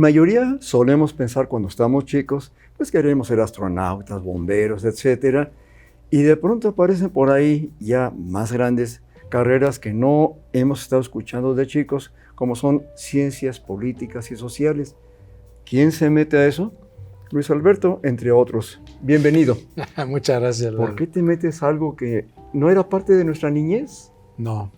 mayoría solemos pensar cuando estamos chicos, pues queremos ser astronautas, bomberos, etcétera, y de pronto aparecen por ahí ya más grandes carreras que no hemos estado escuchando de chicos, como son ciencias políticas y sociales. ¿Quién se mete a eso? Luis Alberto, entre otros. Bienvenido. Muchas gracias. ¿Por qué te metes a algo que no era parte de nuestra niñez? No.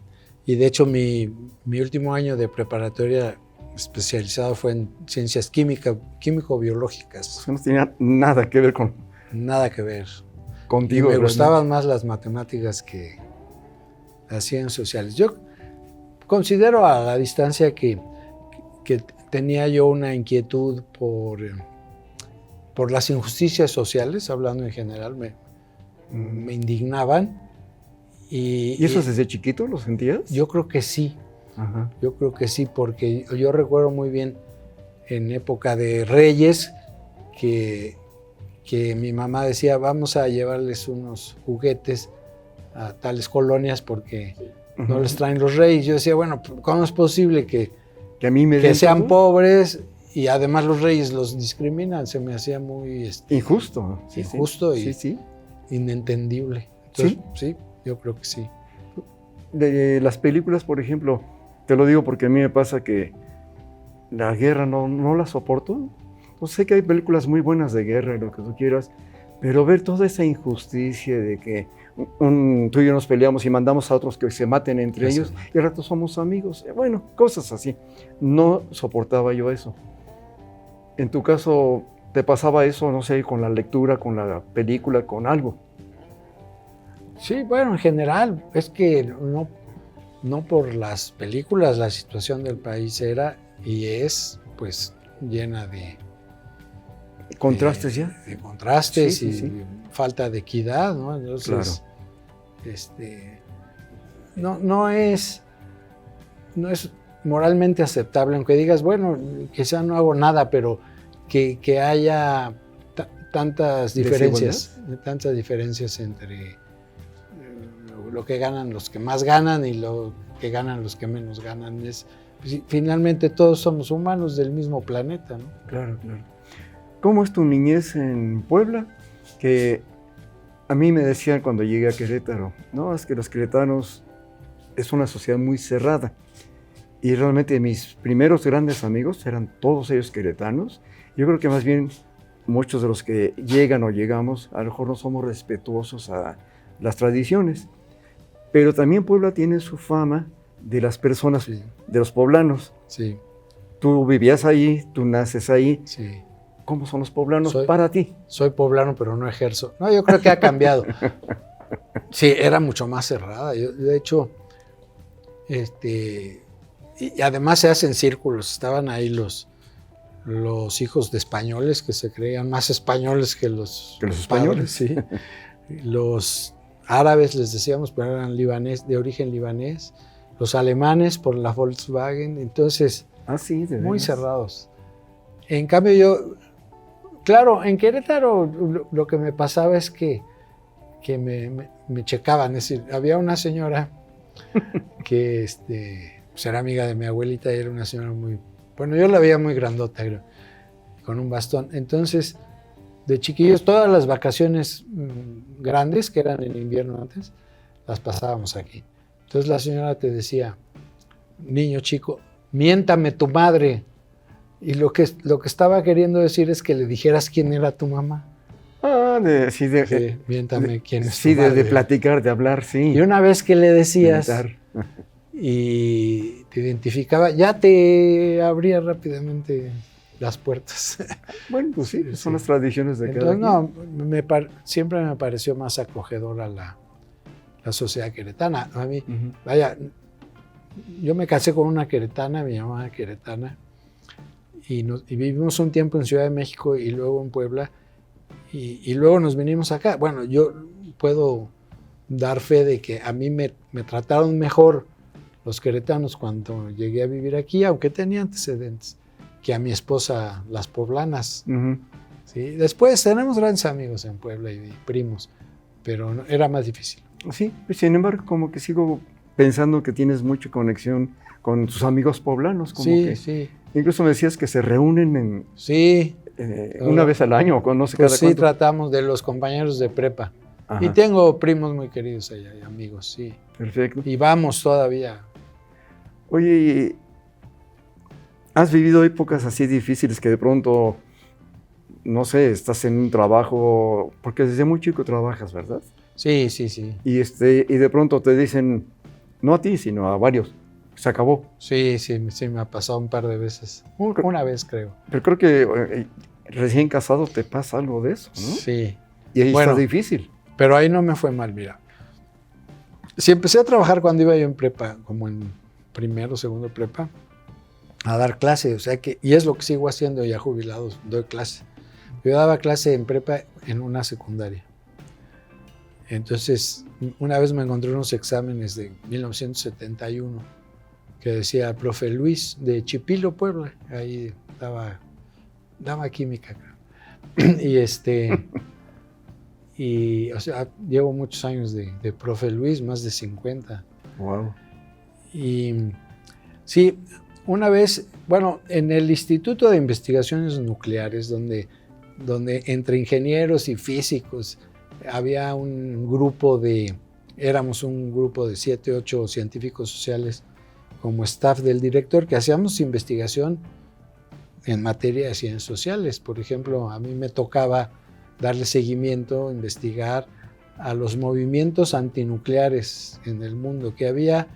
Y de hecho mi último año de preparatoria especializado fue en ciencias químico-biológicas. Eso no tenía nada que ver con... Nada que ver. Contigo. Y me gustaban más las matemáticas que las ciencias sociales. Yo considero a la distancia que tenía yo una inquietud por las injusticias sociales, hablando en general, me indignaban. ¿Y eso desde chiquito lo sentías? Yo creo que sí. Ajá. Yo creo que sí, porque yo recuerdo muy bien en época de Reyes que mi mamá decía, vamos a llevarles unos juguetes a tales colonias porque no les traen los reyes. Yo decía, bueno, ¿cómo es posible que a mí me sean pobres y además los reyes los discriminan? Se me hacía muy injusto. Injusto y inentendible. Entonces, sí, yo creo que sí. De las películas, por ejemplo, te lo digo porque a mí me pasa que la guerra no la soporto. No sé que hay películas muy buenas de guerra y lo que tú quieras, pero ver toda esa injusticia de que tú y yo nos peleamos y mandamos a otros que se maten entre ellos y al rato somos amigos. Bueno, cosas así. No soportaba yo eso. En tu caso, ¿te pasaba eso, no sé, con la lectura, con la película, con algo? Sí, bueno, en general, es que no por las películas, la situación del país era y es, pues, llena de contrastes ya. De contrastes y falta de equidad, ¿no? Entonces, claro. No es moralmente aceptable, aunque digas, bueno, quizá no hago nada, pero que haya tantas diferencias entre lo que ganan los que más ganan y lo que ganan los que menos ganan. Finalmente todos somos humanos del mismo planeta, ¿no? Claro, claro. ¿Cómo es tu niñez en Puebla? Que a mí me decían cuando llegué a Querétaro, no, es que los queretanos es una sociedad muy cerrada. Y realmente mis primeros grandes amigos eran todos ellos queretanos. Yo creo que más bien muchos de los que llegan o llegamos, a lo mejor no somos respetuosos a las tradiciones. Pero también Puebla tiene su fama de las personas, de los poblanos. Sí. Tú vivías ahí, tú naces ahí. Sí. ¿Cómo son los poblanos para ti? Soy poblano, pero no ejerzo. No, yo creo que ha cambiado. Sí, era mucho más cerrada. De hecho, y además se hacen círculos. Estaban ahí los hijos de españoles que se creían más españoles que los españoles. Sí. Los árabes, les decíamos, pero eran de origen libanés. Los alemanes por la Volkswagen. Entonces, muy cerrados. En cambio, claro, en Querétaro lo que me pasaba es que me checaban. Es decir, había una señora que pues era amiga de mi abuelita y era una señora muy... Bueno, yo la veía muy grandota, con un bastón. Entonces, de chiquillos, todas las vacaciones grandes, que eran en invierno antes, las pasábamos aquí. Entonces la señora te decía, niño chico, miéntame tu madre. Y lo que estaba queriendo decir es que le dijeras quién era tu mamá. Miéntame quién es tu madre. De platicar, de hablar, sí. Y una vez que le decías y te identificaba, ya te abría rápidamente las puertas. Bueno, pues sí, son las tradiciones de cada quien. No, siempre me pareció más acogedora la sociedad queretana. A mí, vaya, yo me casé con una queretana, mi mamá queretana, y vivimos un tiempo en Ciudad de México y luego en Puebla, y luego nos vinimos acá. Bueno, yo puedo dar fe de que a mí me trataron mejor los queretanos cuando llegué a vivir aquí, aunque tenía antecedentes, que a mi esposa, las poblanas. ¿Sí? Después tenemos grandes amigos en Puebla y primos, pero era más difícil. Sí, sin embargo, como que sigo pensando que tienes mucha conexión con tus amigos poblanos. Como sí, que, sí. Incluso me decías que se reúnen sí. Una vez al año, o no sé pues cada sí, cuánto. Tratamos de los compañeros de prepa. Ajá. Y tengo primos muy queridos allá, y amigos, sí. Perfecto. Y vamos todavía. Oye, ¿has vivido épocas así difíciles que de pronto, no sé, estás en un trabajo, porque desde muy chico trabajas, ¿verdad? Sí, sí, sí. Y de pronto te dicen, no a ti, sino a varios, se acabó. Sí, me ha pasado un par de veces. Una vez, creo. Pero creo que recién casado te pasa algo de eso, ¿no? Sí. Y ahí está difícil. Pero ahí no me fue mal, mira. Si empecé a trabajar cuando iba yo en prepa, como en primero, segundo prepa, a dar clase, o sea que, y es lo que sigo haciendo ya jubilados, doy clase. Yo daba clase en prepa en una secundaria. Entonces, una vez me encontré unos exámenes de 1971 que decía profe Luis de Chipilo, Puebla. Ahí daba química. Y o sea, llevo muchos años de profe Luis, más de 50. Wow. Y sí, una vez, bueno, en el Instituto de Investigaciones Nucleares, donde entre ingenieros y físicos había éramos un grupo de 7, 8 científicos sociales como staff del director, que hacíamos investigación en materia de ciencias sociales. Por ejemplo, a mí me tocaba darle seguimiento, investigar a los movimientos antinucleares en el mundo que había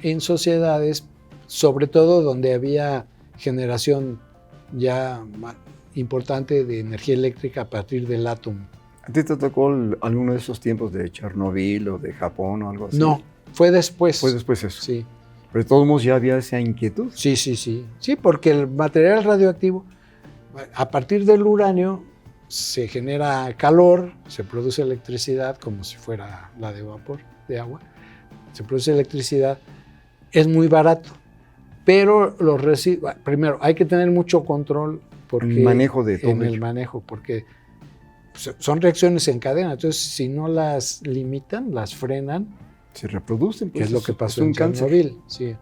en sociedades, sobre todo donde había generación ya importante de energía eléctrica a partir del átomo. ¿A ti te tocó alguno de esos tiempos de Chernobyl o de Japón o algo así? No, fue después. Fue después eso. Sí. Pero de todos modos ya había esa inquietud. Sí. Sí, porque el material radioactivo, a partir del uranio, se genera calor, se produce electricidad, como si fuera la de vapor, de agua. Se produce electricidad, es muy barato. Pero los residuos, primero, hay que tener mucho control en el manejo de todo en el manejo, porque son reacciones en cadena. Entonces, si no las limitan, las frenan, se reproducen. Pues, que es lo que pasó en Chernobyl. Sí.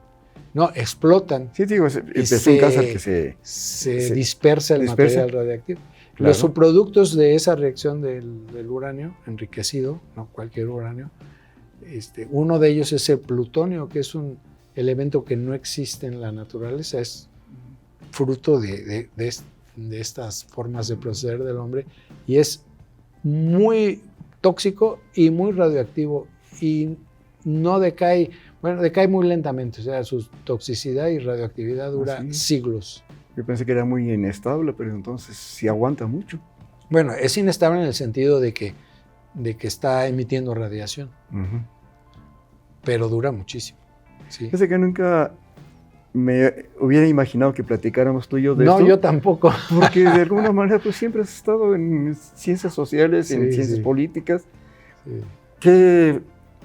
No, explotan. Sí, digo, es un cáncer que se dispersa el material radioactivo. Claro. Los subproductos de esa reacción del uranio enriquecido, no cualquier uranio, uno de ellos es el plutonio, que es un elemento que no existe en la naturaleza, es fruto de estas formas de proceder del hombre, y es muy tóxico y muy radioactivo, y no decae, decae muy lentamente, o sea, su toxicidad y radioactividad dura siglos. Yo pensé que era muy inestable, pero entonces sí aguanta mucho. Bueno, es inestable en el sentido de que está emitiendo radiación, pero dura muchísimo. Sí. Pensé que nunca me hubiera imaginado que platicáramos tú y yo de esto. No, yo tampoco. Porque de alguna manera tú siempre has estado en ciencias sociales, en ciencias políticas. Sí. ¿Qué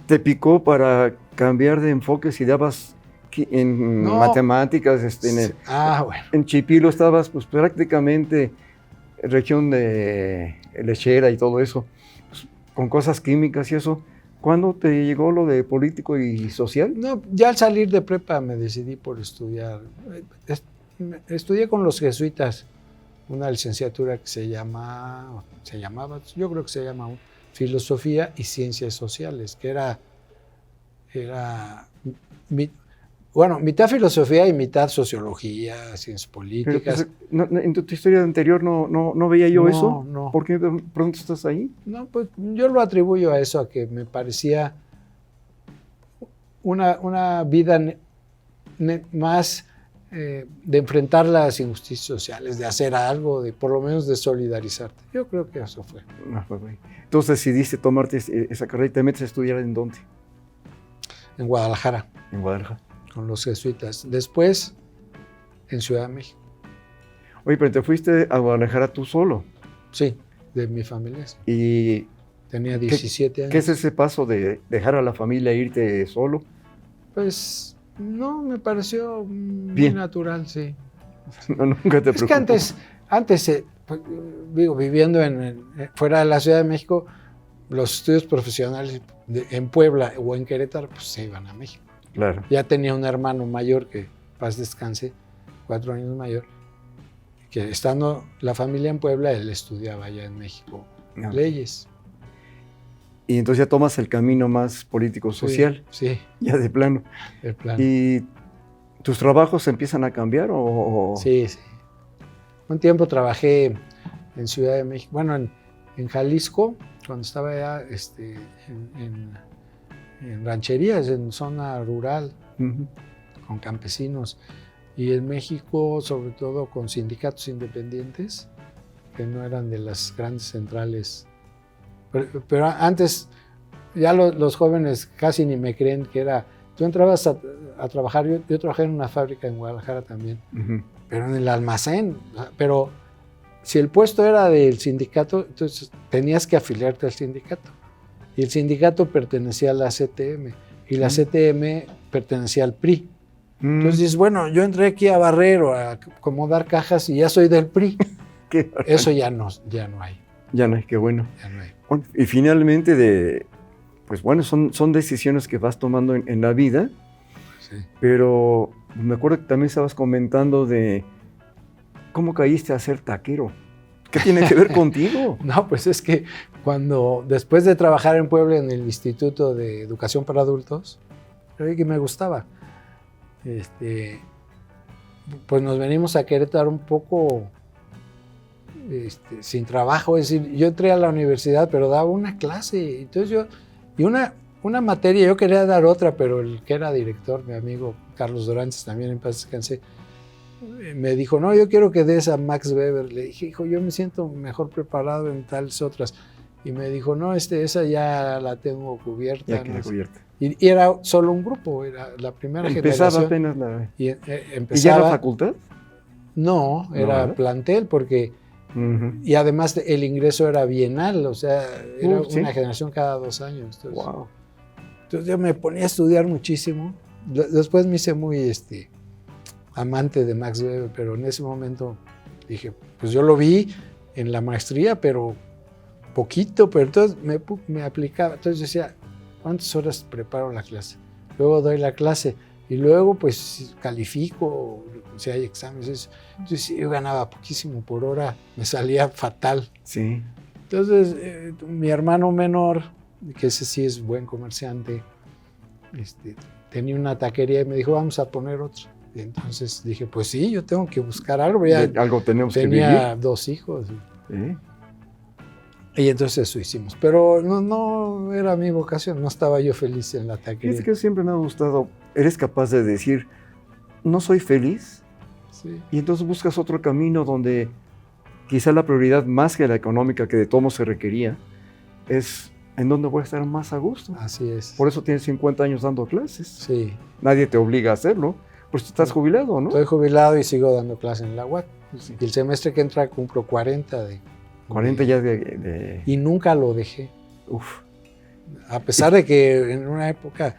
te picó para cambiar de enfoque si dabas en matemáticas? En Chipilo estabas pues prácticamente región de lechera y todo eso, pues, con cosas químicas y eso. ¿Cuándo te llegó lo de político y social? No, ya al salir de prepa me decidí por estudiar. Estudié con los jesuitas una licenciatura que se llamaba, yo creo que se llama Filosofía y Ciencias Sociales, que era mitad filosofía y mitad sociología, ciencias políticas. Pero, en tu historia anterior no veía yo eso. No. ¿Por qué de pronto estás ahí? No, pues yo lo atribuyo a eso, a que me parecía una vida más de enfrentar las injusticias sociales, de hacer algo, por lo menos de solidarizarte. Yo creo que eso fue. Entonces decidiste tomarte esa carrera y te metes a estudiar ¿en dónde? En Guadalajara. En Guadalajara. Con los jesuitas. Después, en Ciudad de México. Oye, pero te fuiste a Guadalajara tú solo. Sí, de mi familia. Y tenía 17 años. ¿Qué es ese paso de dejar a la familia e irte solo? Pues no, me pareció muy natural, sí. No, nunca te preocupó. Es que antes viviendo fuera de la Ciudad de México, los estudios profesionales en Puebla o en Querétaro, pues se iban a México. Claro. Ya tenía un hermano mayor, que paz descanse, 4 años mayor, que estando la familia en Puebla, él estudiaba allá en México leyes. Y entonces ya tomas el camino más político-social. Sí. Ya de plano. De plano. ¿Y tus trabajos empiezan a cambiar o...? Sí. Un tiempo trabajé en Ciudad de México, bueno, en Jalisco, cuando estaba allá en rancherías, en zona rural, con campesinos. Y en México, sobre todo, con sindicatos independientes, que no eran de las grandes centrales. Pero antes, ya los jóvenes casi ni me creen que era... Tú entrabas a trabajar, yo trabajé en una fábrica en Guadalajara también, pero en el almacén. Pero si el puesto era del sindicato, entonces tenías que afiliarte al sindicato. Y el sindicato pertenecía a la CTM, y la CTM pertenecía al PRI. Entonces dices, bueno, yo entré aquí a barrer o a acomodar cajas y ya soy del PRI. Eso ya no hay. Ya no hay, qué bueno. Ya no hay. Bueno, y finalmente, pues bueno, son decisiones que vas tomando en la vida, sí. Pero me acuerdo que también estabas comentando de cómo caíste a ser taquero. ¿Qué tiene que ver contigo? No, pues es que después de trabajar en Puebla en el Instituto de Educación para Adultos, vi que me gustaba. Pues nos venimos a Querétaro un poco sin trabajo. Es decir, yo entré a la universidad, pero daba una clase. Entonces una materia, yo quería dar otra, pero el que era director, mi amigo Carlos Dorantes, también en paz descanse, me dijo, no, yo quiero que des a Max Weber. Le dije, hijo, yo me siento mejor preparado en tales otras. Y me dijo, no, esa ya la tengo cubierta. Ya queda cubierta. Y era solo un grupo, era la primera generación. Empezaba apenas la... ¿Y ya era facultad? No, era plantel, porque... Y además el ingreso era bienal, o sea, era una generación cada 2 años. Entonces, wow. Entonces yo me ponía a estudiar muchísimo. Después me hice muy amante de Max Weber, pero en ese momento dije, pues yo lo vi en la maestría, pero poquito, pero entonces me aplicaba. Entonces decía, ¿cuántas horas preparo la clase? Luego doy la clase y luego pues califico, si hay exámenes. Entonces yo ganaba poquísimo por hora, me salía fatal. Sí. Entonces mi hermano menor, que ese sí es buen comerciante, tenía una taquería y me dijo, vamos a poner otra. Y entonces dije, pues sí, yo tengo que buscar algo. Ya algo tenemos que vivir. Tenía 2 hijos. ¿Sí? Y entonces eso hicimos. Pero no era mi vocación, no estaba yo feliz en la taquería. Es que siempre me ha gustado, eres capaz de decir, no soy feliz, sí. Y entonces buscas otro camino donde quizá la prioridad más que la económica que de todo se requería es en donde voy a estar más a gusto. Así es. Por eso tienes 50 años dando clases. Sí. Nadie te obliga a hacerlo, pues tú estás jubilado, ¿no? Estoy jubilado y sigo dando clases en la UAC. Sí. Y el semestre que entra cumplo 40 ya. Y nunca lo dejé. Uf. A pesar de que en una época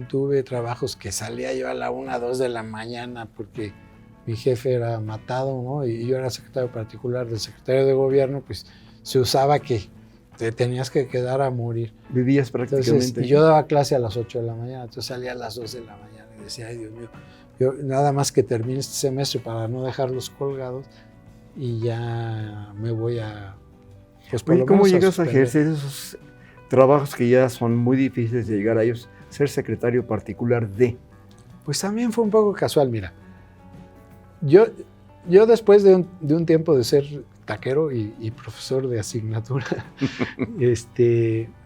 tuve trabajos que salía yo a la 1, 2 de la mañana porque mi jefe era matado, ¿no? Y yo era secretario particular del secretario de gobierno, pues se usaba que te tenías que quedar a morir. Vivías prácticamente. Entonces, y yo daba clase a las 8 de la mañana, entonces salía a las 2 de la mañana y decía, ay Dios mío, yo nada más que termine este semestre para no dejarlos colgados y ya me voy a... Pues, ¿Cómo llegas a ejercer esos trabajos que ya son muy difíciles de llegar a ellos? Ser secretario particular de... Pues también fue un poco casual, mira. Yo después de un tiempo de ser taquero y profesor de asignatura,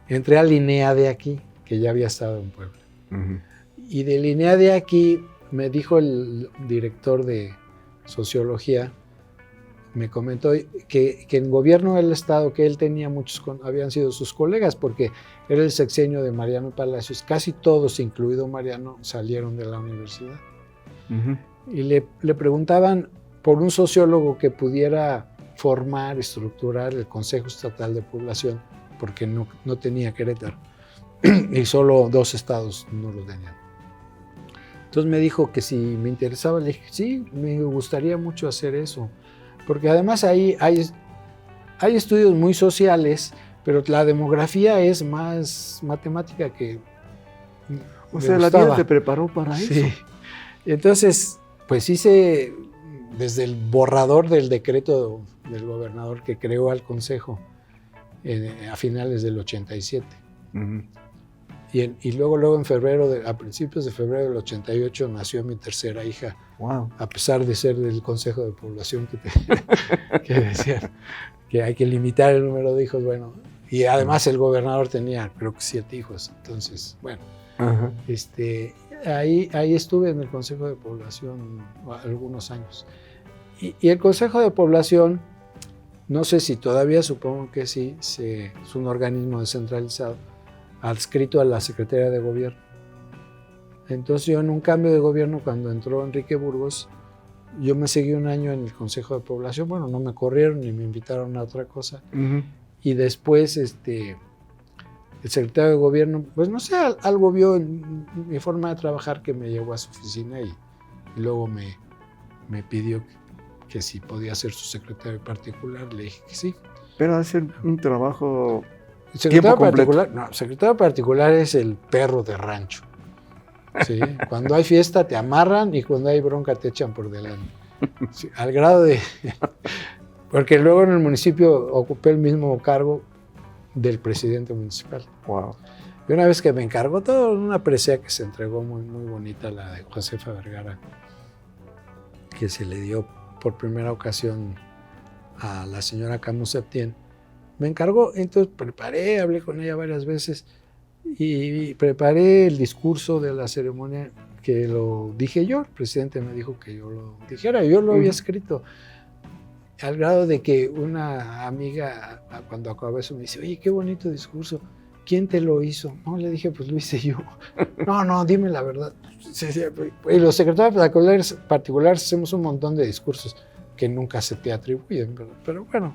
entré a Linea de aquí, que ya había estado en Puebla. Y de Linea de aquí me dijo el director de sociología, me comentó que en gobierno del estado, que él tenía habían sido sus colegas, porque era el sexenio de Mariano Palacios, casi todos, incluido Mariano, salieron de la universidad. Y le preguntaban por un sociólogo que pudiera formar, estructurar el Consejo Estatal de Población, porque no tenía Querétaro, y solo 2 estados no lo tenían. Entonces me dijo que si me interesaba, le dije, sí, me gustaría mucho hacer eso, porque además ahí hay estudios muy sociales, pero la demografía es más matemática que o sea, la vida te preparó para eso. Sí. Entonces, pues hice desde el borrador del decreto del gobernador que creó al consejo a finales del 87. Uh-huh. Y luego en febrero, a principios de febrero del 88 nació mi tercera hija. Wow. A pesar de ser del Consejo de Población que decían que hay que limitar el número de hijos, bueno, y además el gobernador tenía creo que 7 hijos, entonces, bueno, uh-huh. Ahí estuve en el Consejo de Población algunos años. Y el Consejo de Población, no sé si todavía, supongo que sí, es un organismo descentralizado, adscrito a la Secretaría de Gobierno. Entonces yo en un cambio de gobierno, cuando entró Enrique Burgos, yo me seguí un año en el Consejo de Población, bueno, no me corrieron ni me invitaron a otra cosa, uh-huh. Y después el secretario de Gobierno, pues no sé, algo vio en mi forma de trabajar que me llevó a su oficina y luego me pidió que si podía ser su secretario particular, le dije que sí. Pero hacer un trabajo... Secretario particular, no, secretario particular es el perro de rancho. ¿Sí? Cuando hay fiesta te amarran y cuando hay bronca te echan por delante. Sí, al grado de... Porque luego en el municipio ocupé el mismo cargo del presidente municipal. Wow. Y una vez que me encargó todo, una presea que se entregó muy, muy bonita, la de Josefa Vergara, que se le dio por primera ocasión a la señora Camus Septién. Me encargó, entonces preparé, hablé con ella varias veces y preparé el discurso de la ceremonia que lo dije yo. El presidente me dijo que yo lo dijera, yo lo había escrito. Al grado de que una amiga, cuando acabó eso, me dice, oye, qué bonito discurso, ¿quién te lo hizo? No, le dije, pues lo hice yo. No, dime la verdad. Y los secretarios particulares hacemos un montón de discursos que nunca se te atribuyen, pero bueno.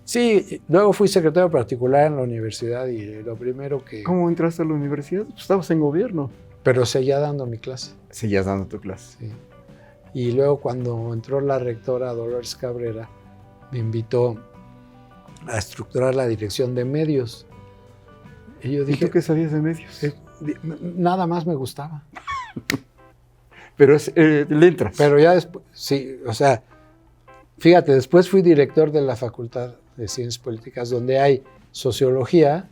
Sí, luego fui secretario particular en la universidad y lo primero que... ¿Cómo entraste a la universidad? Pues estabas en gobierno. Pero seguía dando mi clase. Seguías dando tu clase. Sí. Y luego cuando entró la rectora Dolores Cabrera, me invitó a estructurar la dirección de medios. Y yo dije... ¿Y tú qué sabías de medios? Nada más me gustaba. Pero le entras. Pero ya después, sí, o sea, fíjate, después fui director de la Facultad de Ciencias Políticas, donde hay sociología,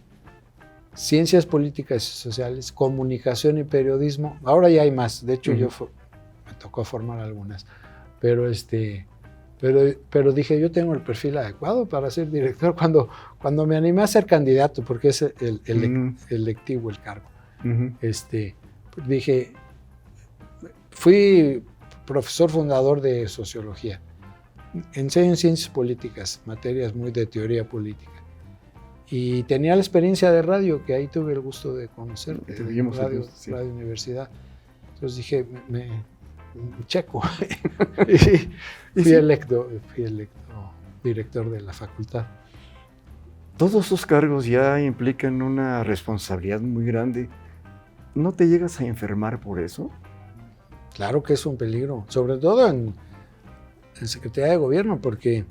ciencias políticas y sociales, comunicación y periodismo. Ahora ya hay más, de hecho me tocó formar algunas, pero dije, yo tengo el perfil adecuado para ser director cuando me animé a ser candidato, porque es electivo el cargo. Dije, fui profesor fundador de sociología. Enseño en ciencias políticas, materias muy de teoría política. Y tenía la experiencia de radio, que ahí tuve el gusto de conocer, radio Universidad. Entonces dije, me checo. y fui electo director de la facultad. Todos esos cargos ya implican una responsabilidad muy grande. ¿No te llegas a enfermar por eso? Claro que es un peligro, sobre todo en Secretaría de Gobierno, porque,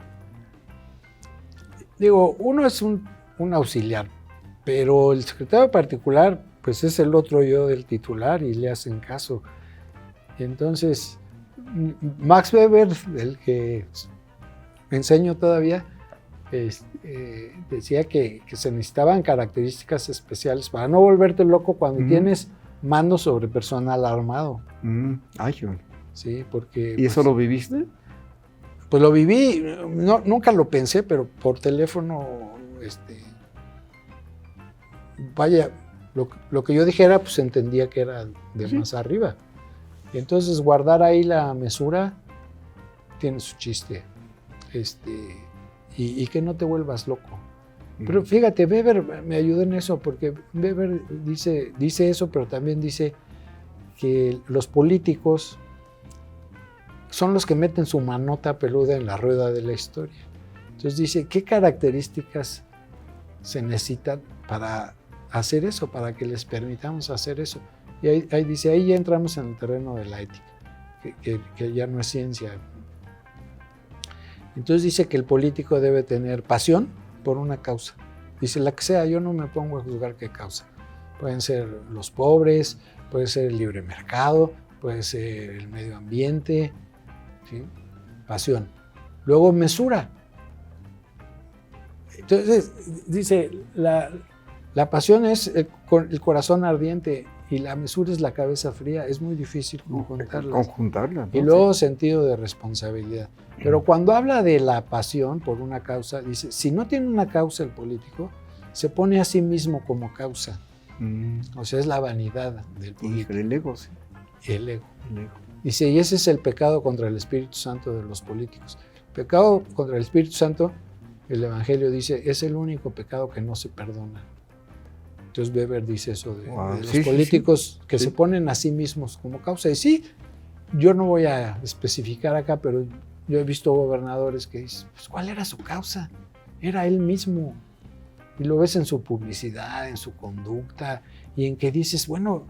digo, uno es un auxiliar, pero el secretario particular, pues es el otro yo del titular y le hacen caso. Entonces, Max Weber, del que me enseño todavía, decía que se necesitaban características especiales para no volverte loco cuando tienes mando sobre personal armado. Ay, John. Sí, porque... ¿Y eso lo viviste? Pues lo viví, nunca lo pensé, pero por teléfono, vaya, lo que yo dijera, pues entendía que era de más arriba. Y entonces guardar ahí la mesura tiene su chiste, y que no te vuelvas loco. Pero fíjate, Weber me ayudó en eso, porque Weber dice eso, pero también dice que los políticos son los que meten su manota peluda en la rueda de la historia. Entonces dice, ¿qué características se necesitan para hacer eso, para que les permitamos hacer eso? Y ahí dice, ahí ya entramos en el terreno de la ética, que ya no es ciencia. Entonces dice que el político debe tener pasión por una causa Dice, la que sea, yo no me pongo a juzgar qué causa. Pueden ser los pobres, puede ser el libre mercado, puede ser el medio ambiente, ¿sí? Pasión. Luego mesura. Entonces, dice, la pasión es el corazón ardiente y la mesura es la cabeza fría. Es muy difícil conjuntarlas. Y luego sentido de responsabilidad. Pero cuando habla de la pasión por una causa, dice, si no tiene una causa el político, se pone a sí mismo como causa. O sea, es la vanidad del político. El ego, sí. El ego. Dice, y ese es el pecado contra el Espíritu Santo de los políticos. Pecado contra el Espíritu Santo, el Evangelio dice, es el único pecado que no se perdona. Entonces Weber dice eso de los políticos que se ponen a sí mismos como causa. Y sí, yo no voy a especificar acá, pero yo he visto gobernadores que dicen, pues, ¿cuál era su causa? Era él mismo. Y lo ves en su publicidad, en su conducta, y en que dices, bueno,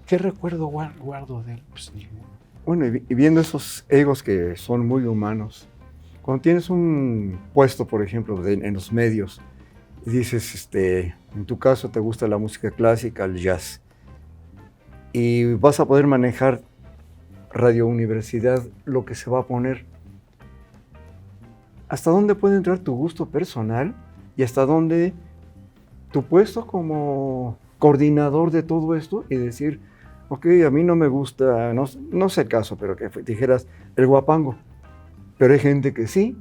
¿qué recuerdo guardo de él? Pues ninguno. Bueno, y viendo esos egos que son muy humanos, cuando tienes un puesto, por ejemplo, en los medios, y dices, en tu caso te gusta la música clásica, el jazz, y vas a poder manejar Radio Universidad, lo que se va a poner. ¿Hasta dónde puede entrar tu gusto personal y hasta dónde tu puesto como coordinador de todo esto y decir, ok, a mí no me gusta, no sé el caso, pero que dijeras el guapango, pero hay gente que sí,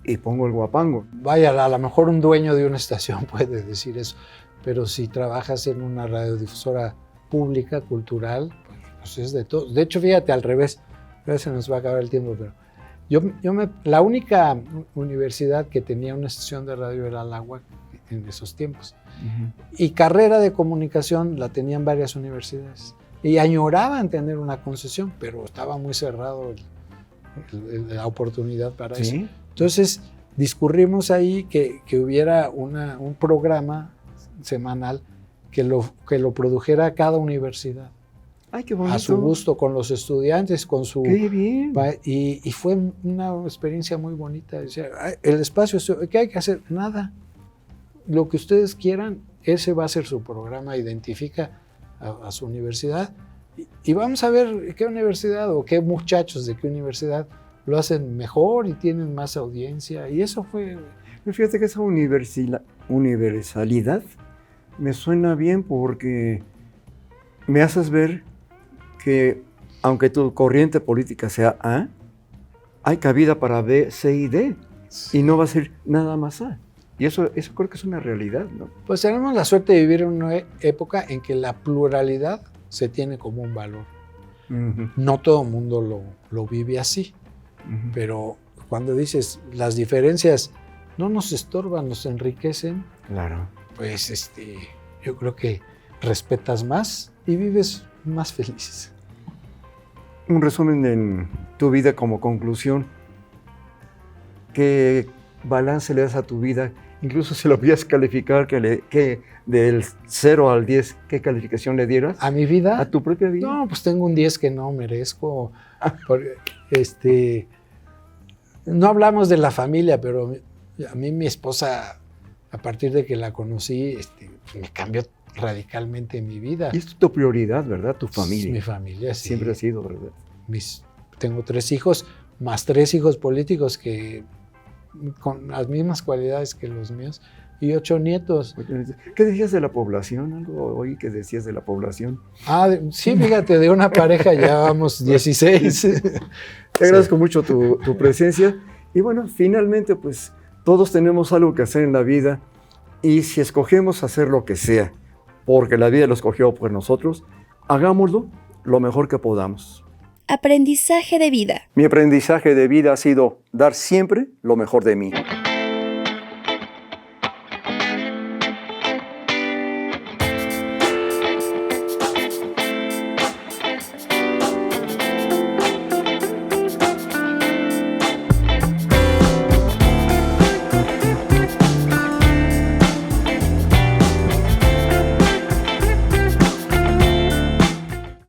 y pongo el guapango. Vaya, a lo mejor un dueño de una estación puede decir eso, pero si trabajas en una radiodifusora pública, cultural, pues es de todo. De hecho, fíjate, al revés, ya se nos va a acabar el tiempo, pero la única universidad que tenía una estación de radio era la UAC en esos tiempos. Y carrera de comunicación la tenían varias universidades. Y añoraban tener una concesión, pero estaba muy cerrado la oportunidad para eso. Entonces, discurrimos ahí que hubiera un programa semanal que lo produjera cada universidad. Ay, qué bonito. A su gusto, con los estudiantes, con su... ¡Qué bien! Y fue una experiencia muy bonita. Decía, el espacio, ¿qué hay que hacer? Nada. Lo que ustedes quieran, ese va a ser su programa. Identifica a su universidad y vamos a ver qué universidad o qué muchachos de qué universidad lo hacen mejor y tienen más audiencia. Y eso fue... Fíjate que esa universalidad me suena bien porque me haces ver que aunque tu corriente política sea A, hay cabida para B, C y D, y no va a ser nada más A. Y eso creo que es una realidad, ¿no? Pues tenemos la suerte de vivir en una época en que la pluralidad se tiene como un valor. No todo el mundo lo vive así, pero cuando dices las diferencias no nos estorban, nos enriquecen, claro. Pues yo creo que respetas más y vives más felices. Un resumen en tu vida como conclusión. ¿Qué balance le das a tu vida? Incluso si lo pudieras calificar, que del 0 al 10, ¿qué calificación le dieras? ¿A mi vida? ¿A tu propia vida? No, pues tengo un 10 que no merezco. No hablamos de la familia, pero a mí mi esposa, a partir de que la conocí, me cambió radicalmente mi vida. Y es tu prioridad, ¿verdad? Tu familia. Mi familia, sí. Siempre ha sido, ¿verdad? Tengo 3 hijos, más 3 hijos políticos que con las mismas cualidades que los míos, y 8 nietos. ¿Qué decías de la población? Algo oí que decías de la población. Sí, fíjate, de una pareja ya vamos 16. Te agradezco mucho tu presencia. Y bueno, finalmente, pues, todos tenemos algo que hacer en la vida, y si escogemos hacer lo que sea, porque la vida lo escogió por nosotros, hagámoslo lo mejor que podamos. Aprendizaje de vida. Mi aprendizaje de vida ha sido dar siempre lo mejor de mí.